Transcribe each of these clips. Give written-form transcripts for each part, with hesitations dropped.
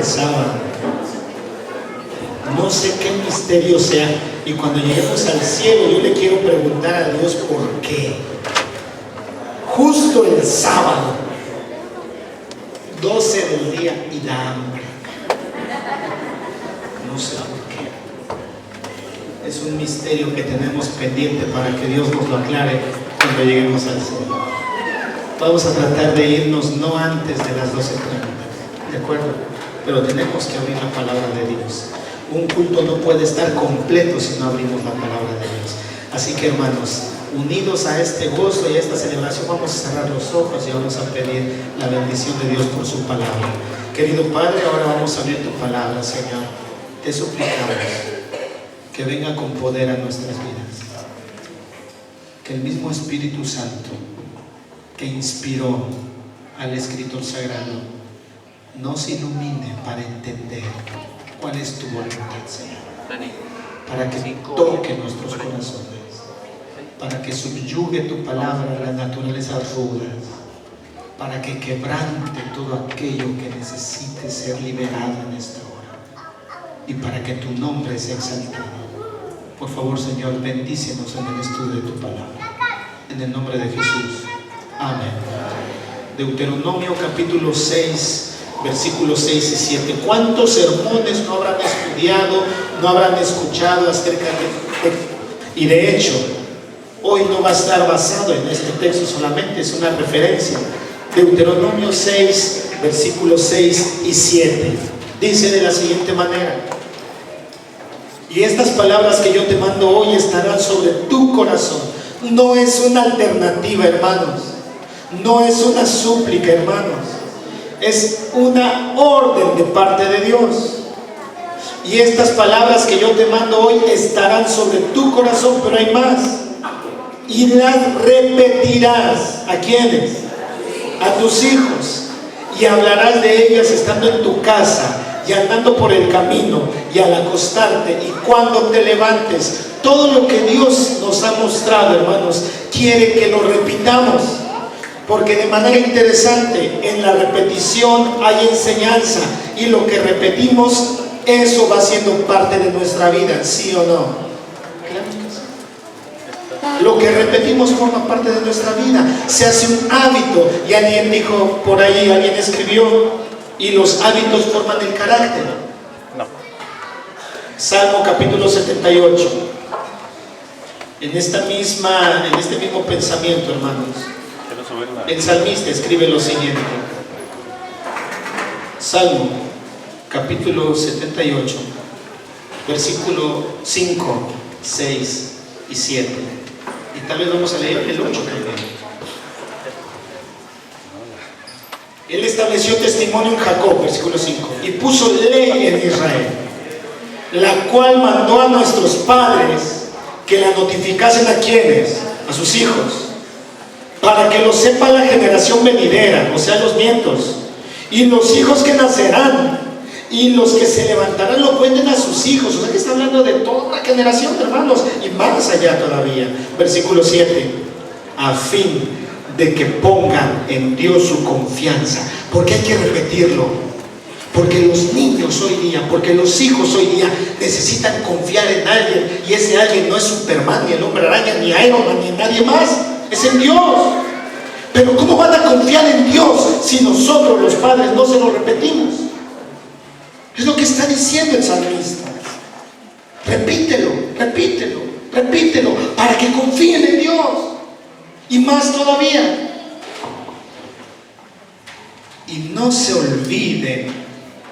sábado. No sé qué misterio sea. Y cuando lleguemos al cielo, yo le quiero preguntar a Dios por qué. Justo el sábado, 12 del día, y da hambre. No sé por qué. Es un misterio que tenemos pendiente para que Dios nos lo aclare cuando lleguemos al cielo. Vamos a tratar de irnos no antes de las 12:30, ¿de acuerdo? Pero tenemos que abrir la palabra de Dios. Un culto no puede estar completo si no abrimos la palabra de Dios. Así que, hermanos, unidos a este gozo y a esta celebración, vamos a cerrar los ojos y vamos a pedir la bendición de Dios por su palabra. Querido Padre, ahora vamos a abrir tu palabra, Señor. Te suplicamos que venga con poder a nuestras vidas. Que el mismo Espíritu Santo que inspiró al escritor sagrado nos ilumine para entender cuál es tu voluntad, Señor, para que toque nuestros corazones, para que subyugue tu palabra a las naturalezas rudas, para que quebrante todo aquello que necesite ser liberado en esta hora, y para que tu nombre sea exaltado. Por favor, Señor, bendícenos en el estudio de tu palabra, en el nombre de Jesús. Amén. Deuteronomio capítulo 6, versículos 6 y 7. ¿Cuántos sermones no habrán estudiado, no habrán escuchado acerca de? Y de hecho, hoy no va a estar basado en este texto solamente, es una referencia. Deuteronomio 6, versículos 6 y 7. Dice de la siguiente manera: y estas palabras que yo te mando hoy estarán sobre tu corazón. No es una alternativa, hermanos. No es una súplica, hermanos. Es una orden de parte de Dios. Y estas palabras que yo te mando hoy estarán sobre tu corazón, pero hay más. Y las repetirás. ¿A quiénes? A tus hijos. Y hablarás de ellas estando en tu casa y andando por el camino y al acostarte y cuando te levantes. Todo lo que Dios nos ha mostrado, hermanos, quiere que lo repitamos. Porque de manera interesante, en la repetición hay enseñanza, y lo que repetimos, eso va siendo parte de nuestra vida, ¿sí o no? Claro que sí. Lo que repetimos forma parte de nuestra vida, se hace un hábito. Y alguien dijo por ahí, alguien escribió, y los hábitos forman el carácter. No. Salmo capítulo 78. En este mismo pensamiento, hermanos, el salmista escribe lo siguiente. Salmo capítulo 78, versículo 5, 6 y 7. Y tal vez vamos a leer el 8 también. Él estableció testimonio en Jacob, versículo 5, y puso ley en Israel, la cual mandó a nuestros padres que la notificasen a quienes, a sus hijos, para que lo sepa la generación venidera, o sea, los nietos, y los hijos que nacerán, y los que se levantarán lo cuenten a sus hijos. O sea que está hablando de toda una generación, hermanos, y más allá todavía. Versículo 7, a fin de que pongan en Dios su confianza. Porque hay que repetirlo. Porque los niños hoy día, porque los hijos hoy día necesitan confiar en alguien, y ese alguien no es Superman, ni el Hombre Araña, ni Iron Man, ni nadie más, es en Dios. Pero ¿cómo van a confiar en Dios si nosotros los padres no se lo repetimos? Es lo que está diciendo el salmista. Repítelo, repítelo, repítelo, para que confíen en Dios. Y más todavía, y no se olviden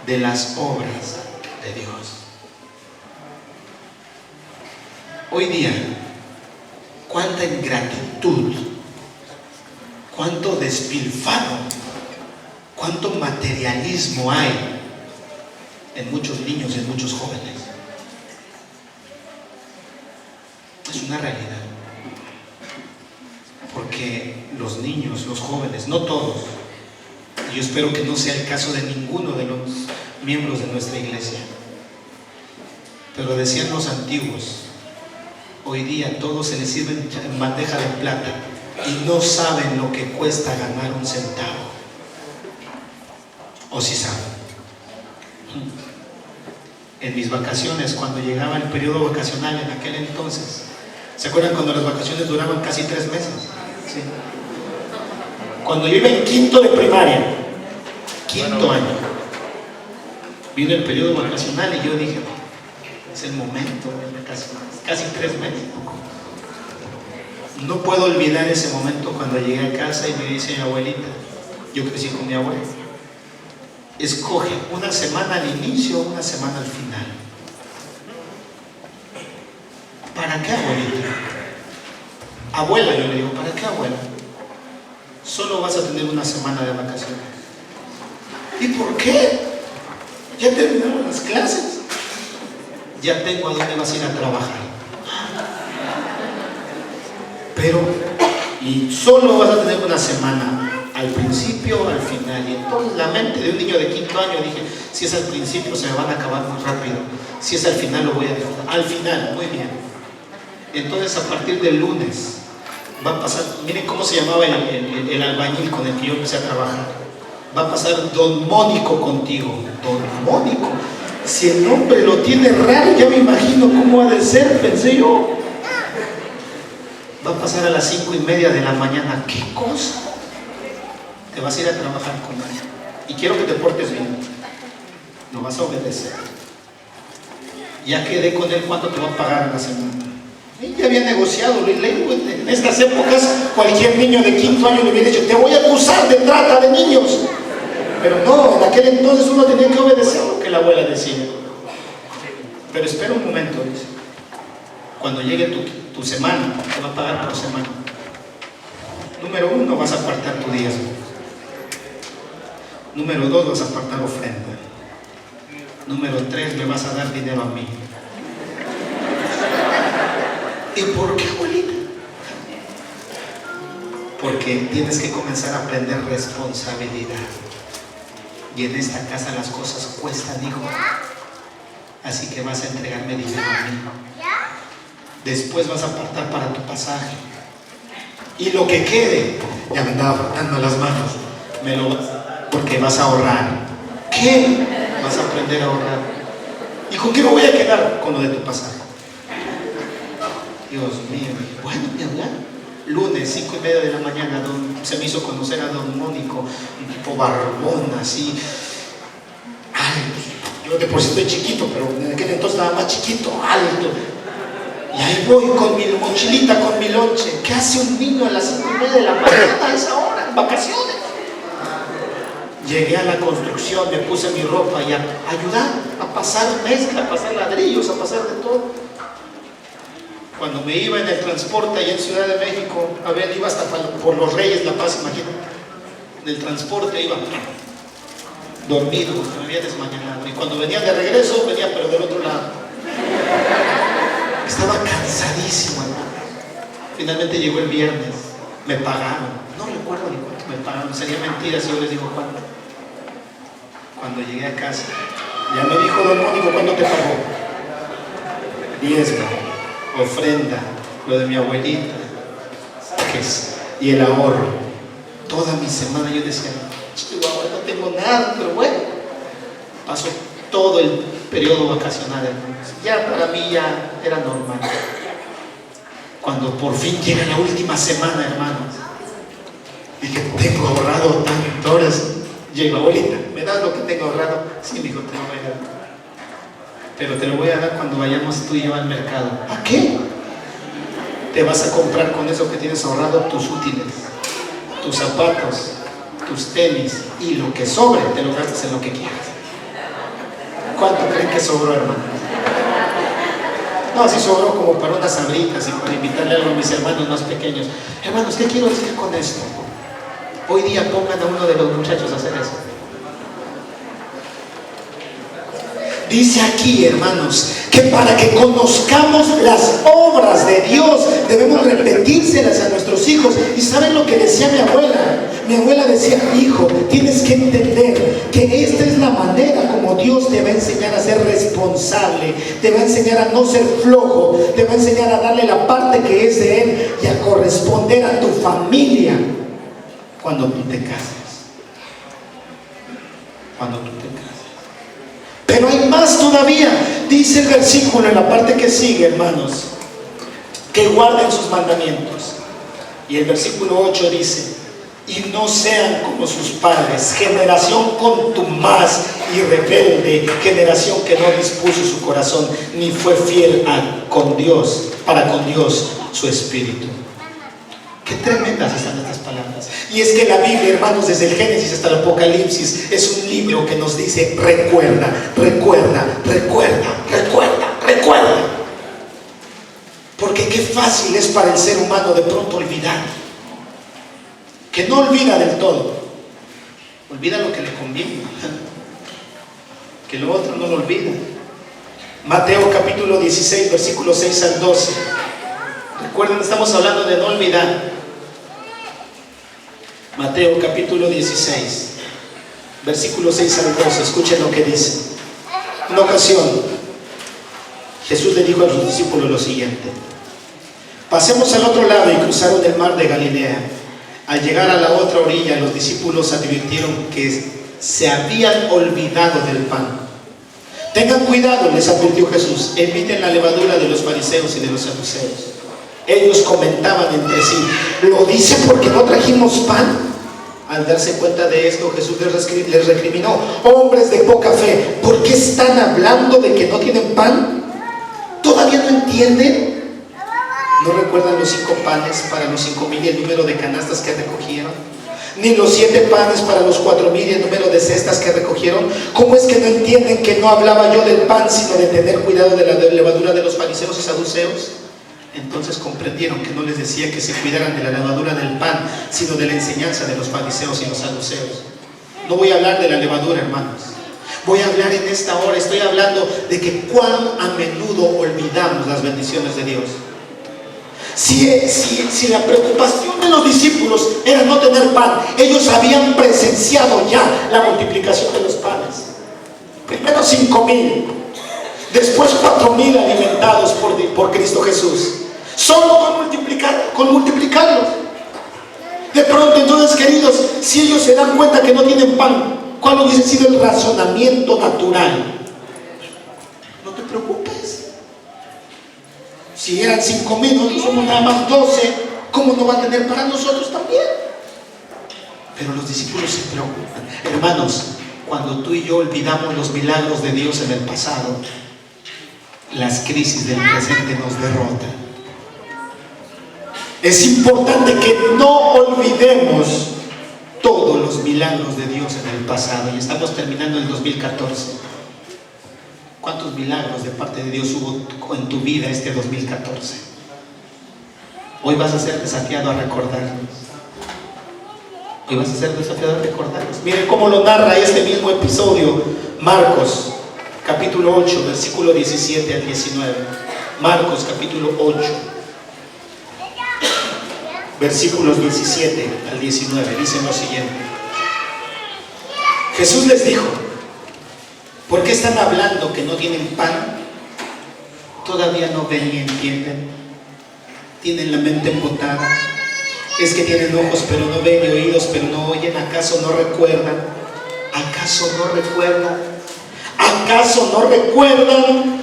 de las obras de Dios. Hoy día, cuánta ingratitud, cuánto despilfarro, cuánto materialismo hay en muchos niños, en muchos jóvenes. Es una realidad. Porque los niños, los jóvenes, no todos, y yo espero que no sea el caso de ninguno de los miembros de nuestra iglesia, pero decían los antiguos, hoy día todo se les sirve en bandeja de plata y no saben lo que cuesta ganar un centavo. ¿O sí saben? En mis vacaciones, cuando llegaba el periodo vacacional en aquel entonces, ¿se acuerdan cuando las vacaciones duraban casi 3 meses? Sí. Cuando yo iba en quinto de primaria, quinto año, vino el periodo vacacional y yo dije, es el momento de vacaciones, casi 3 meses. No puedo olvidar ese momento cuando llegué a casa y me dice mi abuelita, yo crecí con mi abuela, escoge una semana al inicio, una semana al final. ¿Para qué, abuelita? Abuela, yo le digo, ¿para qué, abuela? Solo vas a tener una semana de vacaciones. ¿Y por qué? Ya terminaron las clases. Ya tengo a dónde vas a ir a trabajar. Pero, y solo vas a tener una semana, al principio, al final. Y entonces la mente de un niño de quinto año, dije, si es al principio se me van a acabar muy rápido, si es al final lo voy a disfrutar. Al final, muy bien. Entonces a partir del lunes va a pasar, miren cómo se llamaba el albañil con el que yo empecé a trabajar. Va a pasar Don Mónico contigo. Don Mónico, si el nombre lo tiene raro, ya me imagino cómo ha de ser, pensé yo. Va a pasar a las 5:30 de la mañana. ¿Qué cosa? Te vas a ir a trabajar con él. Y quiero que te portes bien. No vas a obedecer. Ya quedé con él, ¿cuánto te va a pagar a la semana? Y ya había negociado. En estas épocas, cualquier niño de quinto año le hubiera dicho, te voy a acusar de trata de niños. Pero no, en aquel entonces uno tenía que obedecer lo que la abuela decía. Pero espera un momento, dice. Cuando llegue tu semana, te va a pagar por semana. Número 1, vas a apartar tu diezmo. Número 2, vas a apartar ofrenda. Número 3, me vas a dar dinero a mí. ¿Y por qué, abuelita? Porque tienes que comenzar a aprender responsabilidad. Y en esta casa las cosas cuestan, hijo. Así que vas a entregarme dinero a mí. Después vas a apartar para tu pasaje. Y lo que quede, ya me andaba frotando las manos, me lo vas a dar porque vas a ahorrar. ¿Qué? Vas a aprender a ahorrar. ¿Y con qué me voy a quedar? Con lo de tu pasaje. Dios mío. Bueno, mi hablar. Lunes, 5:30 de la mañana, se me hizo conocer a Don Mónico, un tipo barbón, así. Ay, yo de por sí estoy chiquito, pero en aquel entonces estaba más chiquito, alto. Y ahí voy con mi mochilita, con mi lonche. ¿Qué hace un niño a las 5:30 de la mañana a esa hora? En vacaciones. Llegué a la construcción, me puse mi ropa y a ayudar, a pasar mezcla, a pasar ladrillos, a pasar de todo. Cuando me iba en el transporte allá en Ciudad de México, a ver, iba hasta por Los Reyes, La Paz, imagínate. En el transporte iba dormido, porque me había desmañanado. Y cuando venía de regreso, venía pero del otro lado. Estaba cansadísimo, hermano. Finalmente llegó el viernes, me pagaron. No recuerdo ni cuánto me pagaron, sería mentira si yo les digo cuánto. Cuando llegué a casa, ya me dijo Don Mónico, ¿cuánto te pagó? Diezmo, ofrenda, lo de mi abuelita, y el ahorro. Toda mi semana yo decía, chihuahua, no tengo nada, pero bueno, pasó todo el periodo vacacional, hermanos. Ya para mí ya era normal. Cuando por fin llega la última semana, hermanos, dije, tengo ahorrado tantas horas. Llega, abuelita, ¿me das lo que tengo ahorrado? Sí, me dijo, te lo voy a dar. Pero te lo voy a dar cuando vayamos tú y yo al mercado. ¿A qué? Te vas a comprar con eso que tienes ahorrado tus útiles, tus zapatos, tus tenis, y lo que sobre te lo gastas en lo que quieras. ¿Cuánto creen que sobró, hermano? No, sí sobró como para unas sabritas y para invitarle algo a mis hermanos más pequeños. Hermanos, ¿qué quiero decir con esto? Hoy día pongan a uno de los muchachos a hacer eso. Dice aquí, hermanos, que para que conozcamos las obras de Dios debemos repetírselas a nuestros hijos. ¿Y saben lo que decía mi abuela? Mi abuela decía, hijo, tienes que entender que esta es la manera como Dios te va a enseñar a ser responsable, te va a enseñar a no ser flojo, te va a enseñar a darle la parte que es de Él y a corresponder a tu familia cuando tú te cases. Cuando tú te cases. todavía. Dice el versículo en la parte que sigue, hermanos, que guarden sus mandamientos. Y el versículo 8 dice: y no sean como sus padres, generación contumaz y rebelde, generación que no dispuso su corazón ni fue fiel con Dios, para con Dios su espíritu. Qué tremendas están estas palabras. Y es que la Biblia, hermanos, desde el Génesis hasta el Apocalipsis, es un libro que nos dice: recuerda, recuerda, recuerda, recuerda, recuerda. Porque qué fácil es para el ser humano de pronto olvidar. Que no olvida del todo, olvida lo que le conviene, que lo otro no lo olvida. Mateo capítulo 16, versículos 6 al 12. Recuerden, estamos hablando de no olvidar. Mateo capítulo 16, versículos 6 al 12. Escuchen lo que dice. En una ocasión, Jesús le dijo a sus discípulos lo siguiente: pasemos al otro lado, y cruzaron el mar de Galilea. Al llegar a la otra orilla, los discípulos advirtieron que se habían olvidado del pan. Tengan cuidado, les advirtió Jesús, eviten la levadura de los fariseos y de los saduceos. Ellos comentaban entre sí: ¿lo dice porque no trajimos pan? Al darse cuenta de esto, Jesús les recriminó: hombres de poca fe, ¿por qué están hablando de que no tienen pan? ¿Todavía no entienden? ¿No recuerdan los 5 panes para los 5,000 y el número de canastas que recogieron? Ni los 7 panes para los 4,000 y el número de cestas que recogieron. ¿Cómo es que no entienden que no hablaba yo del pan, sino de tener cuidado de la levadura de los fariseos y saduceos? Entonces comprendieron que no les decía que se cuidaran de la levadura del pan, sino de la enseñanza de los fariseos y los saduceos. No voy a hablar de la levadura, hermanos. Voy a hablar en esta hora, estoy hablando de que cuán a menudo olvidamos las bendiciones de Dios. Si la preocupación de los discípulos era no tener pan, ellos habían presenciado ya la multiplicación de los panes. Primero 5,000, después 4,000 alimentados por Cristo Jesús, solo con multiplicarlos. De pronto, entonces, queridos, si ellos se dan cuenta que no tienen pan, ¿cuál hubiese sido el razonamiento natural? No te preocupes. Si eran 5,000, nosotros somos nada más 12, ¿cómo no va a tener para nosotros también? Pero los discípulos se preocupan. Hermanos, cuando tú y yo olvidamos los milagros de Dios en el pasado, las crisis del presente nos derrotan. Es importante que no olvidemos todos los milagros de Dios en el pasado. Y estamos terminando el 2014. ¿Cuántos milagros de parte de Dios hubo en tu vida este 2014? Hoy vas a ser desafiado a recordarlos. Hoy vas a ser desafiado a recordarlos. Miren cómo lo narra este mismo episodio Marcos capítulo 8, versículo 17 al 19. Marcos capítulo 8, versículos 17 al 19. Dicen lo siguiente: Jesús les dijo: ¿por qué están hablando que no tienen pan? ¿Todavía no ven y entienden? ¿Tienen la mente embotada? ¿Es que tienen ojos pero no ven y oídos pero no oyen? ¿Acaso no recuerdan? ¿Acaso no recuerdan? ¿Acaso no recuerdan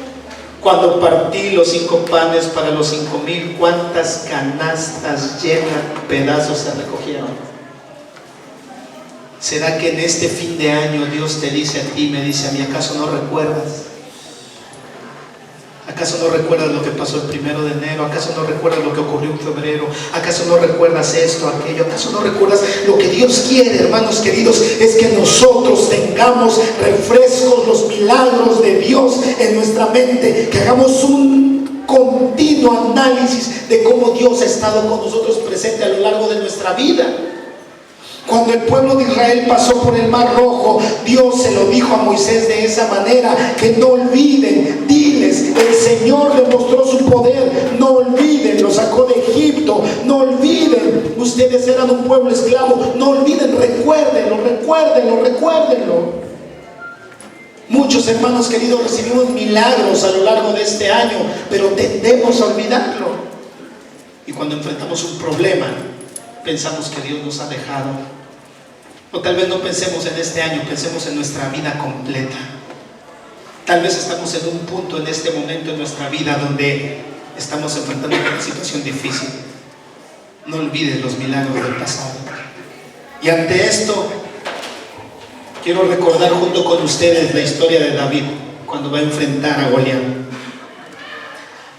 cuando partí los 5 panes para los 5,000? ¿Cuántas canastas llenas pedazos se recogieron? ¿Será que en este fin de año Dios te dice a ti, me dice a mí: ¿acaso no recuerdas? ¿Acaso no recuerdas lo que pasó el 1 de enero? ¿Acaso no recuerdas lo que ocurrió en febrero? ¿Acaso no recuerdas esto, aquello? ¿Acaso no recuerdas lo que Dios quiere, hermanos queridos? Es que nosotros tengamos refrescos, los milagros de Dios en nuestra mente, que hagamos un continuo análisis de cómo Dios ha estado con nosotros presente a lo largo de nuestra vida. Cuando el pueblo de Israel pasó por el Mar Rojo, Dios se lo dijo a Moisés de esa manera: que no olviden, diles, el Señor demostró su poder, no olviden, lo sacó de Egipto, no olviden, ustedes eran un pueblo esclavo, no olviden, recuérdenlo, recuérdenlo, recuérdenlo. Muchos, hermanos queridos, recibimos milagros a lo largo de este año, pero tendemos a olvidarlo. Y cuando enfrentamos un problema, pensamos que Dios nos ha dejado. O tal vez no pensemos en este año, pensemos en nuestra vida completa. Tal vez estamos en un punto en este momento en nuestra vida donde estamos enfrentando una situación difícil. No olvides los milagros del pasado. Y ante esto, quiero recordar junto con ustedes la historia de David cuando va a enfrentar a Goliat.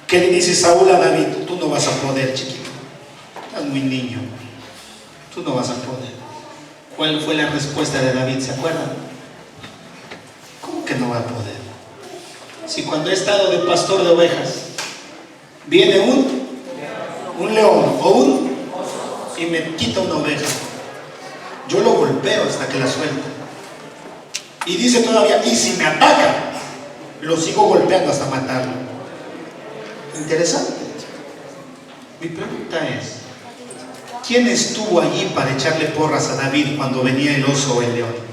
¿Qué le dice Saúl a David? Tú no vas a poder, chiquito. Estás muy niño. Tú no vas a poder. ¿Cuál fue la respuesta de David? ¿Se acuerdan? ¿Cómo que no va a poder? Si cuando he estado de pastor de ovejas, viene un león o un y me quita una oveja, yo lo golpeo hasta que la suelta. Y dice todavía, y si me ataca, lo sigo golpeando hasta matarlo. Interesante. Mi pregunta es, ¿quién estuvo allí para echarle porras a David cuando venía el oso o el león?